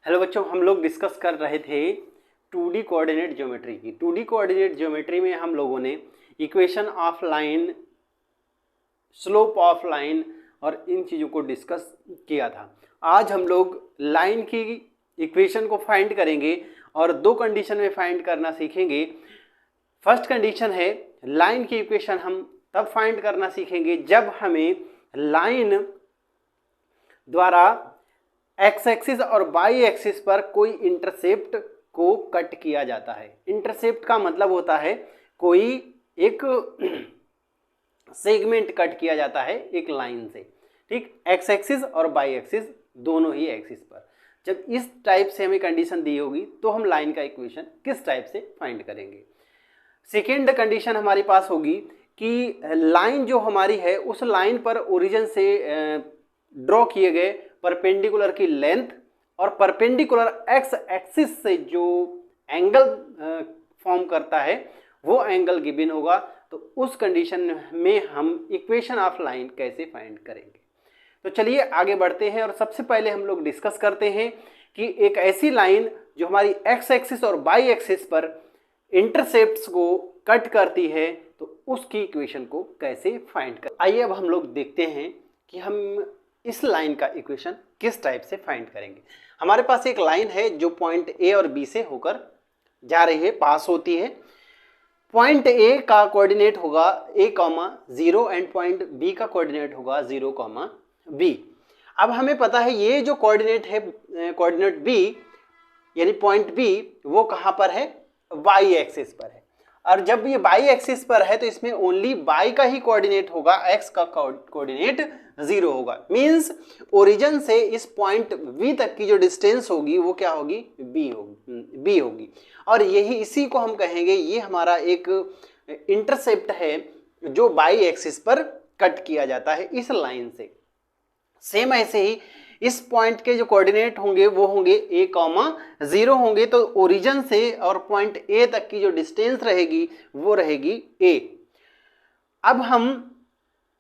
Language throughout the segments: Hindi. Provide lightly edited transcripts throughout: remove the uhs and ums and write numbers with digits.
हेलो बच्चों, हम लोग डिस्कस कर रहे थे 2D कोऑर्डिनेट ज्योमेट्री की। 2D कोऑर्डिनेट ज्योमेट्री में हम लोगों ने equation of line, slope of line और इन चीज़ों को डिस्कस किया था। आज हम लोग लाइन की इक्वेशन को फाइंड करेंगे और दो कंडीशन में फाइंड करना सीखेंगे। फर्स्ट कंडीशन है, लाइन की इक्वेशन हम तब फाइंड करना सीखेंगे जब हमें लाइन द्वारा एक्स एक्सिस और वाई एक्सिस पर कोई इंटरसेप्ट को कट किया जाता है। इंटरसेप्ट का मतलब होता है कोई एक सेगमेंट कट किया जाता है एक लाइन से, ठीक, एक्स एक्सिस और वाई एक्सिस दोनों ही एक्सिस पर। जब इस टाइप से हमें कंडीशन दी होगी तो हम लाइन का इक्वेशन किस टाइप से फाइंड करेंगे। सेकेंड कंडीशन हमारे पास होगी कि लाइन जो हमारी है उस लाइन पर ओरिजिन से ड्रॉ किए गए परपेंडिकुलर की लेंथ और परपेंडिकुलर एक्स एक्सिस से जो एंगल फॉर्म करता है वो एंगल गिवन होगा। तो उस कंडीशन में हम इक्वेशन ऑफ लाइन कैसे फाइंड करेंगे। तो चलिए आगे बढ़ते हैं और सबसे पहले हम लोग डिस्कस करते हैं कि एक ऐसी लाइन जो हमारी एक्स एक्सिस और वाई एक्सिस पर इंटरसेप्ट्स को कट करती है तो उसकी इक्वेशन को कैसे फाइंड कर। आइए अब हम लोग देखते हैं कि हम इस लाइन का इक्वेशन किस टाइप से फाइंड करेंगे। हमारे पास एक लाइन है जो पॉइंट ए और बी से होकर जा रही है, पास होती है। पॉइंट ए का कोऑर्डिनेट होगा a,0 एंड पॉइंट बी का कोऑर्डिनेट होगा 0,b। अब हमें पता है ये जो कोऑर्डिनेट है, कोऑर्डिनेट बी यानी पॉइंट बी, वो कहाँ पर है, वाई एक्सिस पर है। और जब ये वाई एक्सिस पर है तो इसमें ओनली वाई का ही कोऑर्डिनेट होगा, एक्स का कोऑर्डिनेट 0 होगा। मींस ओरिजिन से इस पॉइंट वी तक की जो डिस्टेंस होगी वो क्या होगी, बी होगी। और यही इसी को हम कहेंगे ये हमारा एक इंटरसेप्ट है जो वाई एक्सिस पर कट किया जाता है इस लाइन से। सेम ऐसे ही इस पॉइंट के जो कोऑर्डिनेट होंगे वो होंगे a,0 होंगे, तो ओरिजिन से और पॉइंट ए तक की जो डिस्टेंस रहेगी वो रहेगी a। अब हम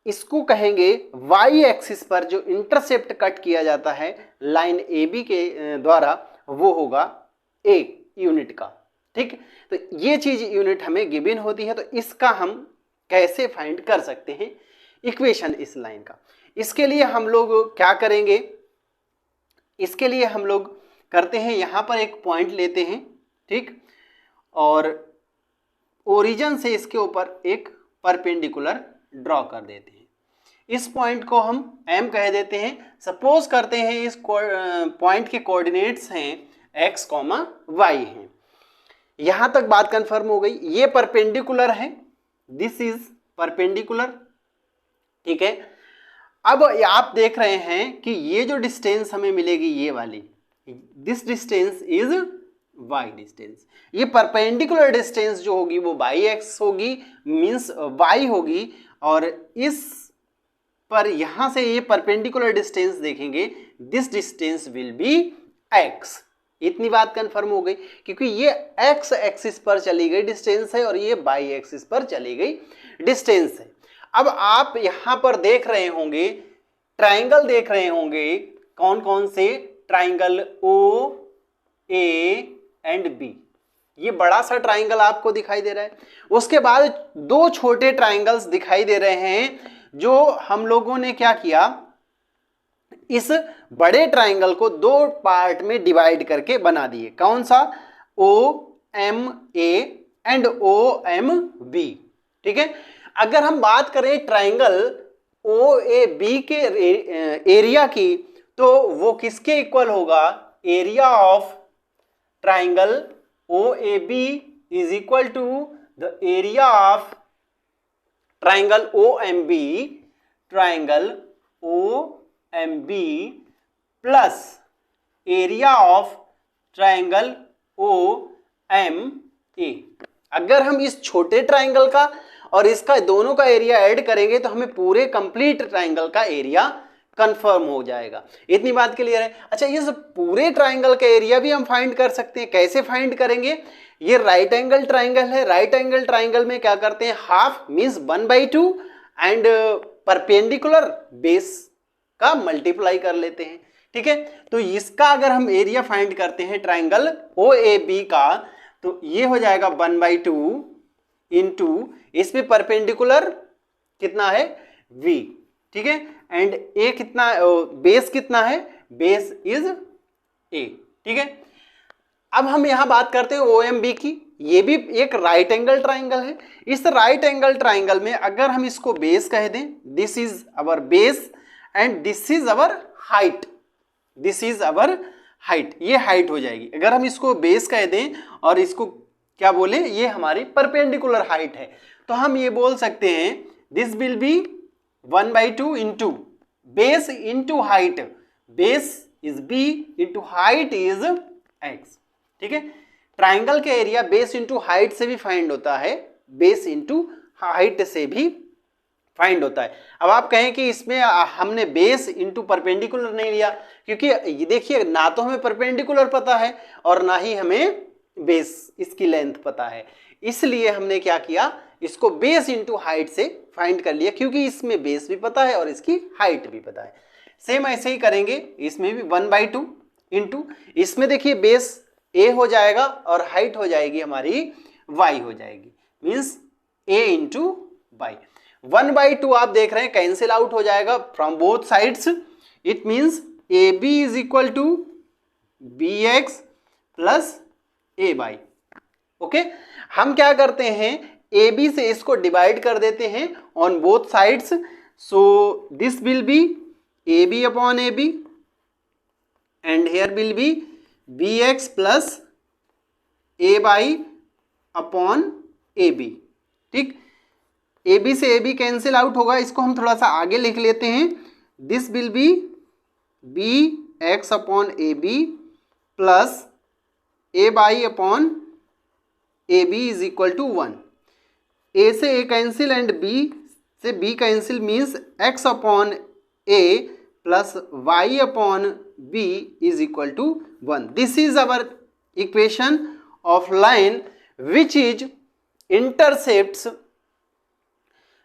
इसको कहेंगे y एक्सिस पर जो इंटरसेप्ट कट किया जाता है लाइन AB के द्वारा वो होगा a यूनिट का, ठीक। तो ये चीज यूनिट हमें गिवन होती है, तो इसका हम कैसे फाइंड कर सकते हैं इक्वेशन इस लाइन का। इसके लिए हम लोग क्या करेंगे, इसके लिए हम लोग करते हैं यहाँ पर एक पॉइंट लेते हैं, ठीक, और ओरिजिन से इसके ऊपर एक परपेंडिकुलर ड्रॉ कर देते हैं। इस पॉइंट को हम M कह देते हैं। सपोज करते हैं इस पॉइंट के कोऑर्डिनेट्स हैं x, y हैं। यहाँ तक बात कंफर्म हो गई। ये परपेंडिकुलर है, दिस इज परपेंडिकुलर, ठीक है। अब आप देख रहे हैं कि ये जो डिस्टेंस हमें मिलेगी ये वाली, this distance is y distance. ये परपेंडिकुलर डिस्टेंस जो होगी वो बाई एक्स होगी, मींस y होगी। और इस पर यहां से ये परपेंडिकुलर डिस्टेंस देखेंगे, this distance will be x। इतनी बात कंफर्म हो गई क्योंकि ये x एक्सिस पर चली गई डिस्टेंस है और ये y एक्सिस पर चली गई डिस्टेंस है। अब आप यहां पर देख रहे होंगे, ट्राइंगल देख रहे होंगे, कौन कौन से triangle, O, A and B। ये बड़ा सा ट्राइंगल आपको दिखाई दे रहा है। उसके बाद दो छोटे ट्राइंगल्स दिखाई दे रहे हैं जो हम लोगों ने क्या किया, इस बड़े ट्राइंगल को दो पार्ट में डिवाइड करके बना दिए। कौन सा, OMA एंड OMB, ठीक है। अगर हम बात करें ट्राइंगल OAB के एरिया की तो वो किसके इक्वल होगा, area of triangle OAB is equal to the area of triangle OMB, triangle OMB plus area of triangle OMA। अगर हम इस छोटे ट्राइंगल का और इसका दोनों का एरिया ऐड करेंगे तो हमें पूरे कंप्लीट ट्राइंगल का एरिया कंफर्म हो जाएगा। इतनी बात क्लियर है। अच्छा, इस पूरे ट्राइंगल का एरिया भी हम फाइंड कर सकते हैं। कैसे फाइंड करेंगे, ये राइट एंगल ट्राइंगल है। राइट एंगल ट्राइंगल में क्या करते हैं, half means 1/2 and perpendicular base का मल्टीप्लाई कर लेते हैं। ठीक है। तो इसका अगर हम एरिया फाइंड करते हैं ट्राइंगल OAB का, तो ये हो जाएगा 1/2 इंटू इसमें परपेंडिकुलर कितना है V, ठीक है, एंड A कितना, बेस कितना है, बेस इज A, ठीक है। अब हम यहां बात करते हैं OMB की, ये भी एक राइट एंगल ट्राइंगल है। इस राइट एंगल ट्राइंगल में अगर हम इसको बेस कह दें, this is our base and this is our height, this is our height, ये हाइट हो जाएगी। अगर हम इसको बेस कह दें और इसको क्या बोले, ये हमारी परपेंडिकुलर हाइट है, तो हम ये बोल सकते हैं this will B 1/2 into base into height, base is B into height is X, ठीक है। ट्राइंगल के एरिया बेस इंटू हाइट से भी फाइंड होता है, बेस इंटू हाइट से भी फाइंड होता है। अब आप कहें कि इसमें हमने बेस इंटू परपेंडिकुलर नहीं लिया, क्योंकि ये देखिए ना तो हमें परपेंडिकुलर पता है और ना ही हमें बेस इसकी लेंथ पता है, इसलिए हमने क्या किया, इसको बेस इंटू हाइट से फाइंड कर लिया, क्योंकि इसमें बेस भी पता है और इसकी हाइट भी पता है। सेम ऐसे ही करेंगे इसमें भी 1/2 इंटू, इसमें देखिए बेस A हो जाएगा और हाइट हो जाएगी हमारी Y हो जाएगी, मीन्स A इंटू वाई। 1/2 आप देख रहे हैं कैंसिल आउट हो जाएगा from both sides, it means AB is equal to BX plus AY, okay. हम क्या करते हैं, AB से इसको डिवाइड कर देते हैं on both sides, so this will be AB upon AB and here will be BX plus AY upon AB, ठीक। AB से AB कैंसिल आउट होगा, इसको हम थोड़ा सा आगे लिख लेते हैं, this will be BX upon AB plus AY upon AB is equal to 1। A से A कैंसिल एंड B से B cancel, means X upon A plus Y upon B is equal to 1। This is our equation of line which is intercepts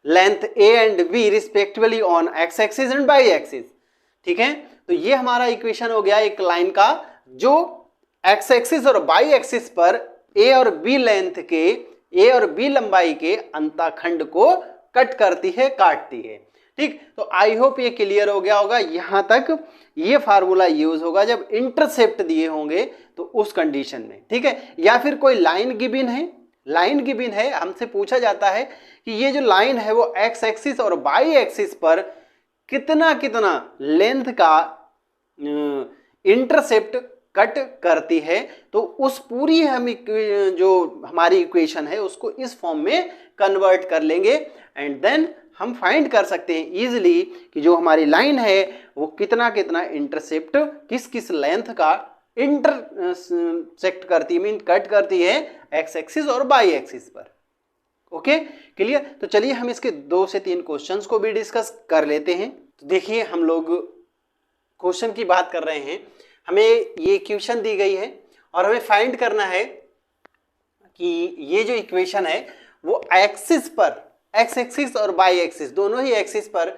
length A and B respectively on X axis and Y axis, ठीक है। तो ये हमारा इक्वेशन हो गया एक लाइन का जो X एक्सिस और Y एक्सिस पर A और B लेंथ के, A और B लंबाई के अंतःखंड को कट करती है, काटती है, ठीक। तो आई होप ये क्लियर हो गया होगा। यहां तक ये फार्मूला यूज होगा जब इंटरसेप्ट दिए होंगे तो उस कंडीशन में, ठीक है। या फिर कोई लाइन गिवन है, लाइन गिवन है, हमसे पूछा जाता है कि ये जो लाइन है वो X एक्सिस और Y एक्सिस पर कितना कितना लेंथ का इंटरसेप्ट कट करती है, तो उस पूरी हम जो हमारी इक्वेशन है उसको इस फॉर्म में कन्वर्ट कर लेंगे एंड देन हम फाइंड कर सकते हैं इजीली कि जो हमारी लाइन है वो कितना कितना इंटरसेप्ट किस किस लेंथ का इंटरसेक्ट करती है, मीन कट करती है X एक्सिस और Y एक्सिस पर, ओके क्लियर। तो चलिए हम इसके 2 से 3 क्वेश्चंस को भी डिस्कस कर लेते हैं। तो देखिए हम लोग क्वेश्चन की बात कर रहे हैं, हमें ये इक्वेशन दी गई है और हमें फाइंड करना है कि ये जो इक्वेशन है वो एक्सिस पर, X एक्सिस और Y एक्सिस दोनों ही एक्सिस पर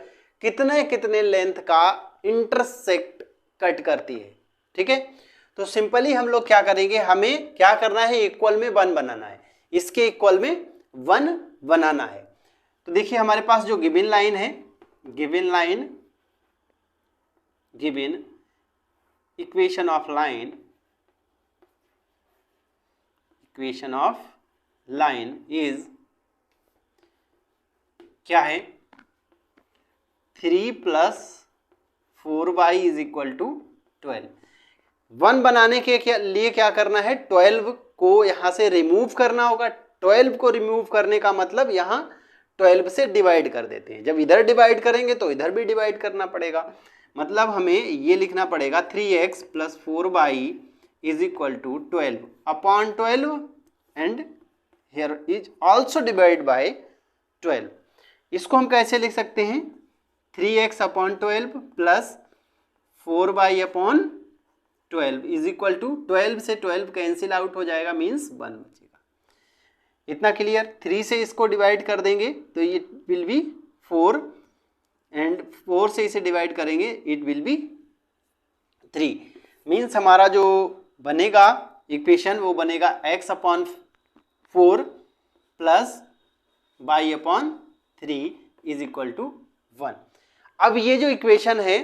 कितने कितने लेंथ का इंटरसेक्ट कट करती है, ठीक है। तो सिंपली हम लोग क्या करेंगे, हमें क्या करना है, इक्वल में 1 बनाना है, इसके इक्वल में 1 बनाना है। तो देखिए हमारे पास जो गिवन लाइन है, given line, given equation of line, equation of line is क्या है, 3 + 4y इज इक्वल टू 12। 1 बनाने के लिए क्या करना है, 12 को यहां से रिमूव करना होगा। 12 को रिमूव करने का मतलब यहां 12 से डिवाइड कर देते हैं, जब इधर डिवाइड करेंगे तो इधर भी डिवाइड करना पड़ेगा, मतलब हमें ये लिखना पड़ेगा 3x + 4y is equal to 12 upon 12 and here is also divide by 12। इसको हम कैसे लिख सकते हैं, 3x upon 12 plus 4y upon 12 is equal to 12 से 12 कैंसिल आउट हो जाएगा, मीन्स 1 बचेगा। इतना क्लियर। 3 से इसको डिवाइड कर देंगे तो ये विल बी 4 एंड 4 से इसे डिवाइड करेंगे इट विल बी 3 मीन्स हमारा जो बनेगा इक्वेशन वो बनेगा x/4 plus y/3 is equal to 1। अब ये जो इक्वेशन है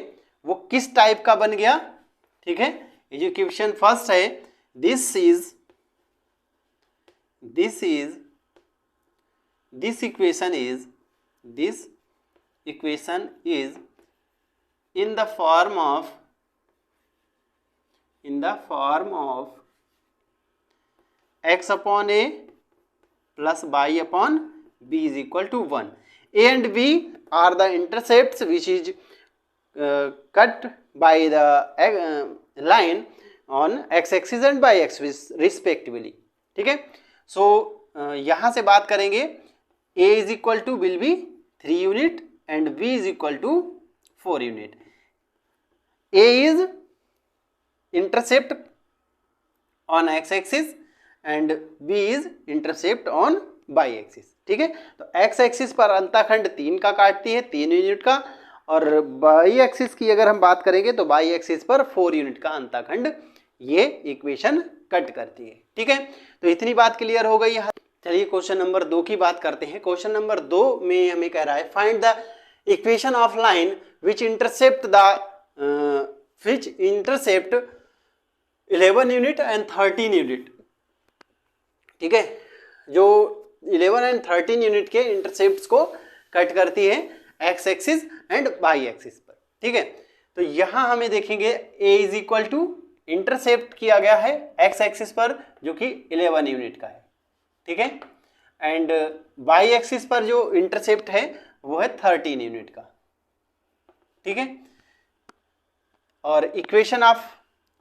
वो किस टाइप का बन गया, ठीक है। ये जो इक्वेशन फर्स्ट है this equation is in the form of x/a plus y/b is equal to 1. A and b are the intercepts which is cut by the line on x-axis and y-axis respectively, ठीक है। सो यहाँ से बात करेंगे a is equal to will be 3 unit and b is equal to 4 unit. A is intercept on x-axis and B is intercept on y-axis, ठीक है। तो x-axis पर अंतःखंड 3 का काटती है 3 यूनिट का, और y-axis की अगर हम बात करेंगे तो y-axis पर 4 यूनिट का अंतःखंड ये इक्वेशन कट करती है, ठीक है। तो इतनी बात क्लियर हो गई। चलिए क्वेश्चन नंबर 2 की बात करते हैं। क्वेश्चन नंबर 2 में हमें कह रहा है find the equation of line which intercept 11 unit and 13 unit, ठीक है। जो 11 एंड 13 यूनिट के इंटरसेप्ट्स को कट करती है X axis and Y axis पर, ठीक है। तो यहां हमें देखेंगे a is equal to intercept किया गया है एक्स एक्सिस पर जो कि 11 यूनिट का है, ठीक है, एंड वाई एक्सिस पर जो इंटरसेप्ट है वो है 13 यूनिट का, ठीक है। और इक्वेशन ऑफ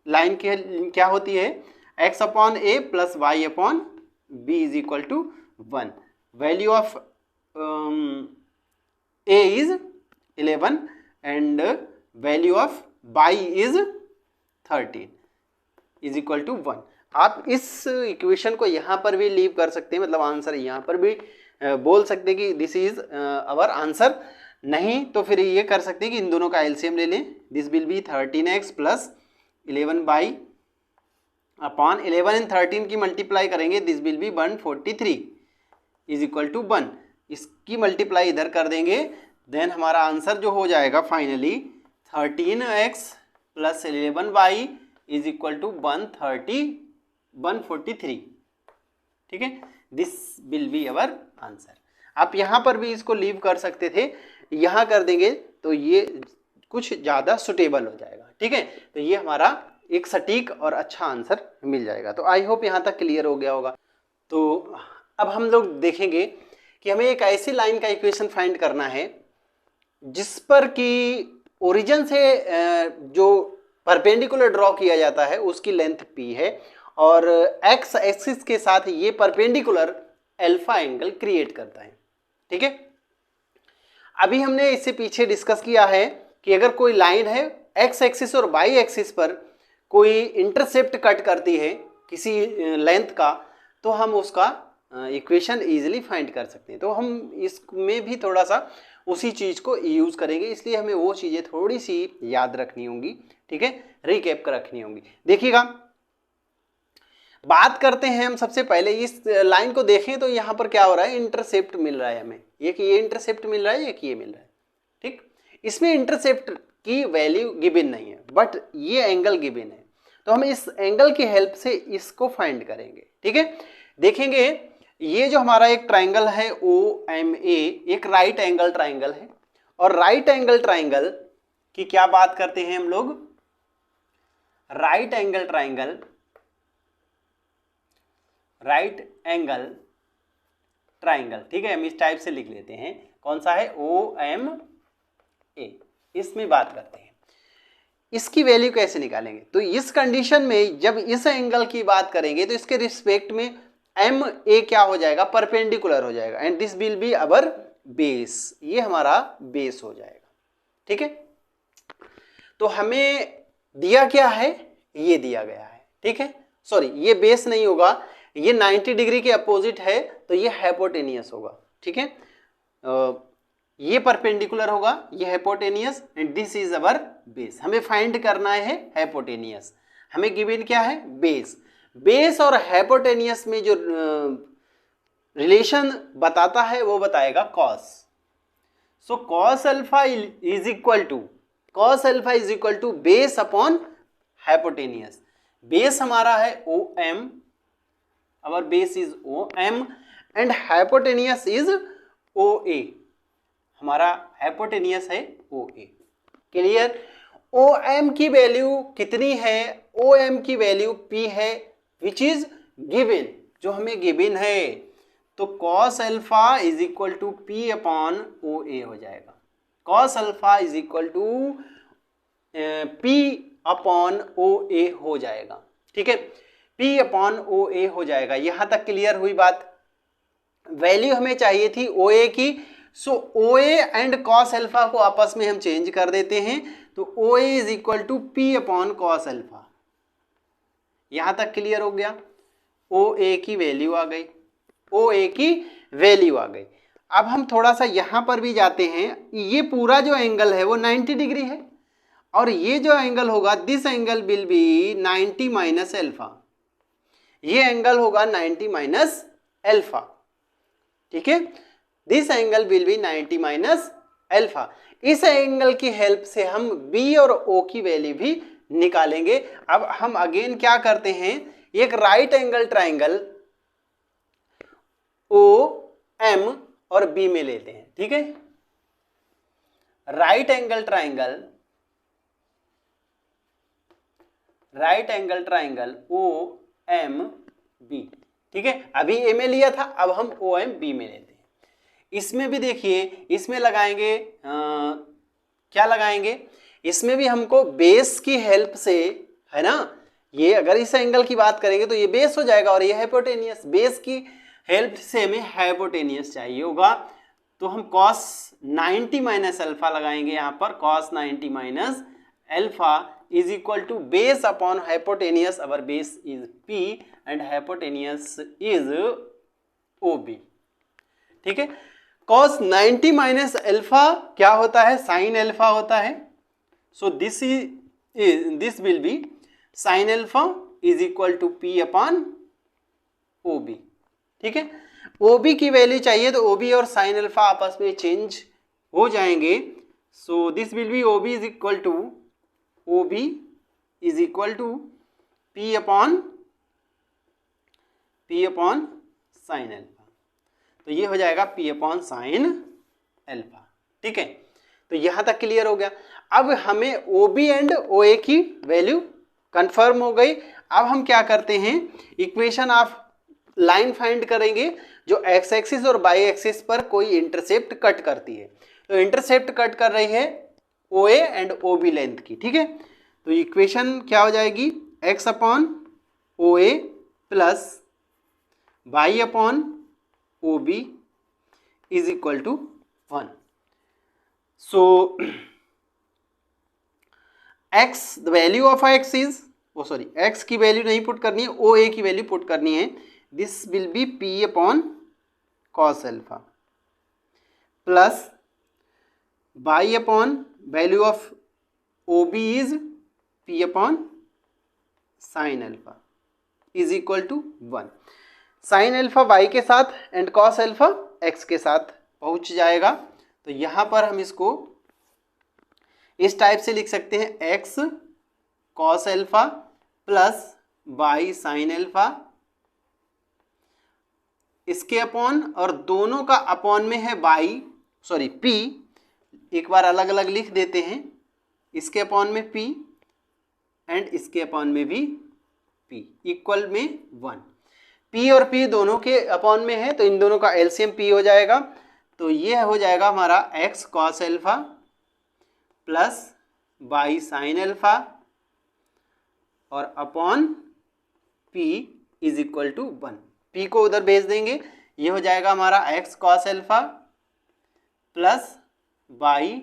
लाइन क्या होती है x/a plus y/b is equal to 1। Value of a is 11 and value of y is 13 is equal to 1। आप इस इक्वेशन को यहाँ पर भी लीव कर सकते हैं, मतलब आंसर यहाँ पर भी बोल सकते हैं कि दिस इज आवर आंसर। नहीं तो फिर ये कर सकते हैं कि इन दोनों का एलसीएम ले लें। This will be 13x plus 11y upon 11 and 13 की मल्टीप्लाई करेंगे, this will be 143 is equal to 1। इसकी मल्टीप्लाई इधर कर देंगे, देन हमारा आंसर जो हो जाएगा finally 13x plus 11y is equal to 143, ठीक है। This will be our answer. आप यहाँ पर भी इसको लीव कर सकते थे, यहाँ कर देंगे तो ये कुछ ज़्यादा सुटेबल हो जाएगा, ठीक है। तो ये हमारा एक सटीक और अच्छा आंसर मिल जाएगा। तो आई होप यहाँ तक क्लियर हो गया होगा। तो अब हम लोग देखेंगे कि हमें एक ऐसी लाइन का इक्वेशन फाइंड करना है जिस पर कि ओरिजिन से जो परपेंडिकुलर ड्रॉ किया जाता है उसकी लेंथ p है और एक्स एक्सिस के साथ ये परपेंडिकुलर अल्फा एंगल क्रिएट करता है, ठीक है। अभी हमने इससे पीछे डिस्कस किया है कि अगर कोई लाइन है एक्स एक्सिस और वाई एक्सिस पर कोई इंटरसेप्ट कट करती है किसी लेंथ का, तो हम उसका इक्वेशन इजीली फाइंड कर सकते हैं। तो हम इसमें भी थोड़ा सा उसी चीज़ को यूज़ करेंगे, इसलिए हमें वो चीज़ें थोड़ी सी याद रखनी होंगी, ठीक है, रिकैप कर रखनी होंगी। देखिएगा, बात करते हैं हम सबसे पहले इस लाइन को देखें तो यहाँ पर क्या हो रहा है, इंटरसेप्ट मिल रहा है हमें, एक ये इंटरसेप्ट मिल रहा है, एक ये मिल रहा है, ठीक। इसमें इंटरसेप्ट की वैल्यू गिवन नहीं है बट ये एंगल गिवन है, तो हम इस एंगल की हेल्प से इसको फाइंड करेंगे, ठीक है। देखेंगे ये जो हमारा एक ट्राइंगल है OMA एक राइट एंगल ट्राइंगल है, और राइट एंगल ट्राइंगल की क्या बात करते हैं हम लोग, right angle triangle, right angle triangle, ठीक है। हम इस टाइप से लिख लेते हैं, कौन सा है, OMA, इसमें बात करते हैं। इसकी वैल्यू कैसे निकालेंगे, तो इस कंडीशन में जब इस एंगल की बात करेंगे तो इसके रिस्पेक्ट में MA क्या हो जाएगा, परपेंडिकुलर हो जाएगा, and this will be our base, ये हमारा बेस हो जाएगा, ठीक है। तो हमें दिया क्या है, ये दिया गया है, ठीक है, सॉरी ये बेस नहीं होगा, ये 90 डिग्री के अपोजिट है तो ये हाइपोटेनियस होगा, ठीक है। ये परपेंडिकुलर होगा, ये hypotenuse, and this is our base. हमें फाइंड करना है हाइपोटेनियस। हमें गिवन क्या है? बेस। बेस और हाइपोटेनियस में जो रिलेशन बताता है वो बताएगा cos. So cos alpha is equal to base upon hypotenuse. Base हमारा है OM, our base is OM and hypotenuse is OA। हमारा हाइपोटेनियस है OA। क्लियर? OM की वैल्यू कितनी है? OM की वैल्यू P है, विच इज गिवन, जो हमें गिवन है। तो cos alpha is equal to P upon OA हो जाएगा। cos alpha is equal to P upon OA हो जाएगा। ठीक है, P अपॉन OA हो जाएगा। यहां तक क्लियर हुई बात? वैल्यू हमें चाहिए थी OA की, सो OA एंड cos अल्फा को आपस में हम चेंज कर देते हैं, तो OA is equal to P upon cos alpha. यहां तक क्लियर हो गया? OA की वैल्यू आ गई, OA की वैल्यू आ गई। अब हम थोड़ा सा यहां पर भी जाते हैं। ये पूरा जो एंगल है वो 90 डिग्री है, और ये जो एंगल होगा, this angle will be 90 minus alpha. ये एंगल होगा 90 माइनस अल्फा। ठीक है, this angle will be 90 minus alpha. इस एंगल की हेल्प से हम B और O की वैल्यू भी निकालेंगे। अब हम अगेन क्या करते हैं, एक राइट एंगल ट्राइंगल OM और B में लेते हैं। ठीक है, राइट एंगल ट्राइंगल OMB। ठीक है, अभी A में लिया था, अब हम OMB में लेते हैं। इसमें भी देखिए, इसमें लगाएंगे क्या लगाएंगे? इसमें भी हमको बेस की हेल्प से, है ना, ये अगर इस एंगल की बात करेंगे तो ये बेस हो जाएगा और ये हाइपोटेनियस। बेस की हेल्प से हमें हाइपोटेनियस चाहिए होगा, तो हम cos 90 माइनस अल्फा लगाएंगे यहाँ पर। cos 90 minus alpha is equal to base upon hypotenuse. Our base is P and hypotenuse is OB। ठीक है, cos 90 माइनस अल्फा क्या होता है? साइन अल्फा होता है। So this will be sine alpha is equal to P upon OB। ठीक है, OB की वैल्यू चाहिए तो OB और साइन अल्फा आपस में चेंज हो जाएंगे। So this will be OB is equal to P upon sine alpha. तो ये हो जाएगा P अपॉन साइन अल्फा। ठीक है, तो यहां तक क्लियर हो गया। अब हमें OB एंड OA की वैल्यू कंफर्म हो गई। अब हम क्या करते हैं, इक्वेशन ऑफ लाइन फाइंड करेंगे जो एक्स एक्सिस और वाई एक्सिस पर कोई इंटरसेप्ट कट करती है। तो इंटरसेप्ट कट कर रही है OA एंड OB लेंथ की। ठीक है, तो इक्वेशन क्या हो जाएगी? x upon OA plus y upon OB is equal to 1। So x, the value of x is, x की वैल्यू नहीं पुट करनी है, OA की वैल्यू पुट करनी है। This will be P upon cos alpha plus y upon value of OB is P upon sine alpha is equal to 1। Sine alpha y के साथ एंड cos अल्फा x के साथ पहुंच जाएगा। तो यहां पर हम इसको इस टाइप से लिख सकते हैं, x cos alpha plus y sine alpha, इसके अपॉन, और दोनों का अपॉन में है P। एक बार अलग अलग लिख देते हैं, इसके अपॉन में P एंड इसके अपॉन में भी P, इक्वल में 1। P और P दोनों के अपॉन में है, तो इन दोनों का एलसीएम P हो जाएगा। तो ये हो जाएगा हमारा x cos alpha plus y sine alpha और upon P is equal to 1। P को उधर भेज देंगे, ये हो जाएगा हमारा x cos alpha plus y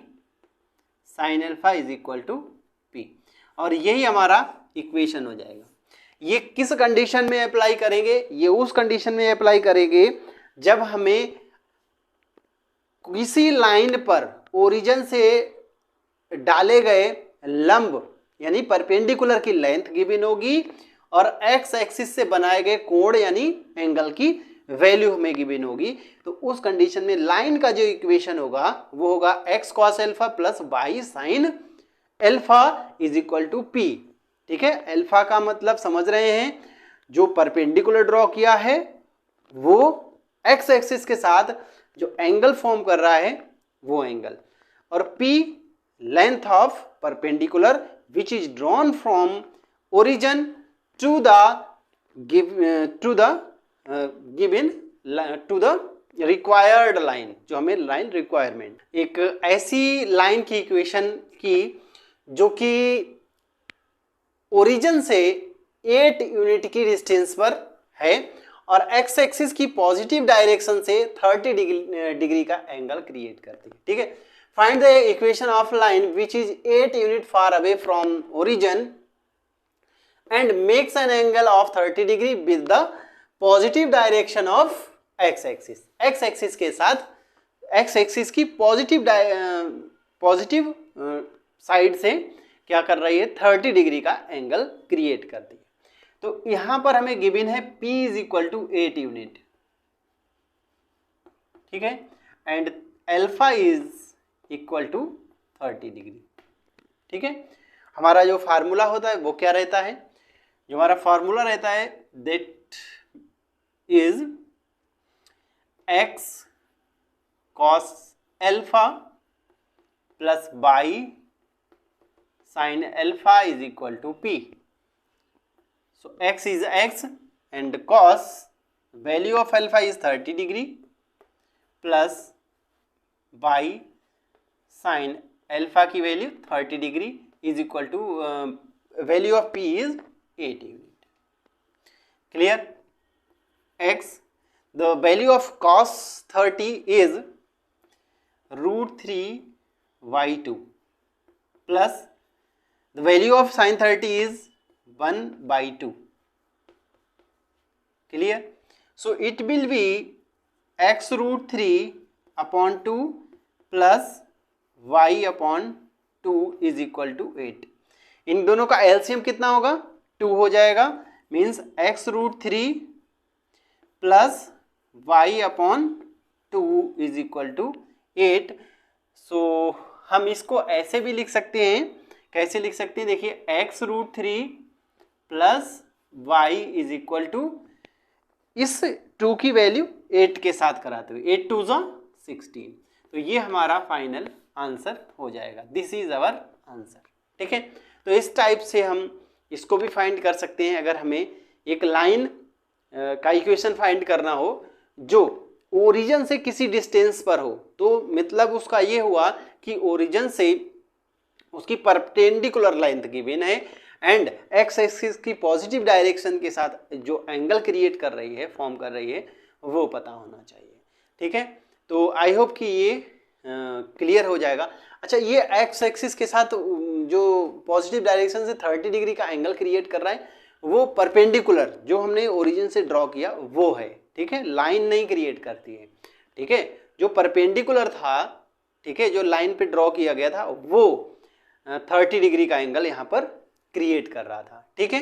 sine alpha is equal to P, और यही हमारा इक्वेशन हो जाएगा। ये किस कंडीशन में अप्लाई करेंगे? ये उस कंडीशन में अप्लाई करेंगे जब हमें किसी लाइन पर ओरिजिन से डाले गए लंब यानी परपेंडिकुलर की लेंथ गिवन होगी और एक्स एक्सिस से बनाए गए कोण यानी एंगल की वैल्यू हमें गिवन होगी। तो उस कंडीशन में लाइन का जो इक्वेशन होगा वो होगा X cos alpha plus Y sine alpha is equal to P. ठीक है, एल्फा का मतलब समझ रहे हैं, जो परपेंडिकुलर ड्रॉ किया है वो एक्स एक्सिस के साथ जो एंगल फॉर्म कर रहा है वो एंगल, और P length of perpendicular which is drawn from origin to the required line, जो हमें लाइन रिक्वायरमेंट। एक ऐसी लाइन की इक्वेशन की जो कि ओरिजिन से 8 यूनिट की डिस्टेंस पर है और एक्स एक्सिस की पॉजिटिव डायरेक्शन से 30 डिग्री का एंगल क्रिएट करती है। ठीक है, find the equation of line which is 8 unit far away from origin and makes an angle of 30 degree with the positive direction of x axis. X axis के साथ एक्स एक्सिस की पॉजिटिव साइड से क्या कर रही है, 30 डिग्री का एंगल क्रिएट करती है। तो यहां पर हमें गिवन है P is equal to 8 unit. ठीक है, and alpha is equal to 30 degree. ठीक है, हमारा जो फार्मूला होता है वो क्या रहता है, जो हमारा फार्मूला रहता है that is X cos alpha plus Y sine alpha is equal to P। So x is x and cos value of alpha is 30 degree plus y sin alpha की value 30 degree is equal to value of P is 8 unit. Clear? X, the value of cos 30 is √3y2 plus the value of sin 30 is 1/2. Clear? So it will be x √3 upon 2 plus y upon 2 is equal to 8. इन दोनों का एलसीएम कितना होगा, 2 हो जाएगा, means x √3 plus y upon 2 is equal to 8। So हम इसको ऐसे भी लिख सकते हैं, कैसे लिख सकते हैं, देखिए x √3 plus y is equal to इस 2 की वैल्यू 8 के साथ कराते हुए 8 2 16। तो ये हमारा फाइनल आंसर हो जाएगा, दिस इज आवर आंसर। ठीक है, तो इस टाइप से हम इसको भी फाइंड कर सकते हैं। अगर हमें एक लाइन का इक्वेशन फाइंड करना हो जो ओरिजिन से किसी डिस्टेंस पर हो, तो मतलब उसका ये हुआ कि ओरिजिन से उसकी परपेंडिकुलर लेंथ गिवन है एंड एक्स एक्सिस की पॉजिटिव डायरेक्शन के साथ जो एंगल क्रिएट कर रही है, फॉर्म कर रही है, वो पता होना चाहिए। ठीक है, तो आई होप कि ये क्लियर हो जाएगा। अच्छा, ये एक्स एक्सिस के साथ जो पॉजिटिव डायरेक्शन से 30 डिग्री का एंगल क्रिएट कर रहा है वो परपेंडिकुलर जो हमने ओरिजिन से ड्रॉ किया वो है। ठीक है, लाइन नहीं क्रिएट करती है। ठीक है, जो परपेंडिकुलर था, ठीक है, जो लाइन पे ड्रॉ किया गया था वो 30 डिग्री का एंगल यहाँ पर क्रिएट कर रहा था। ठीक है।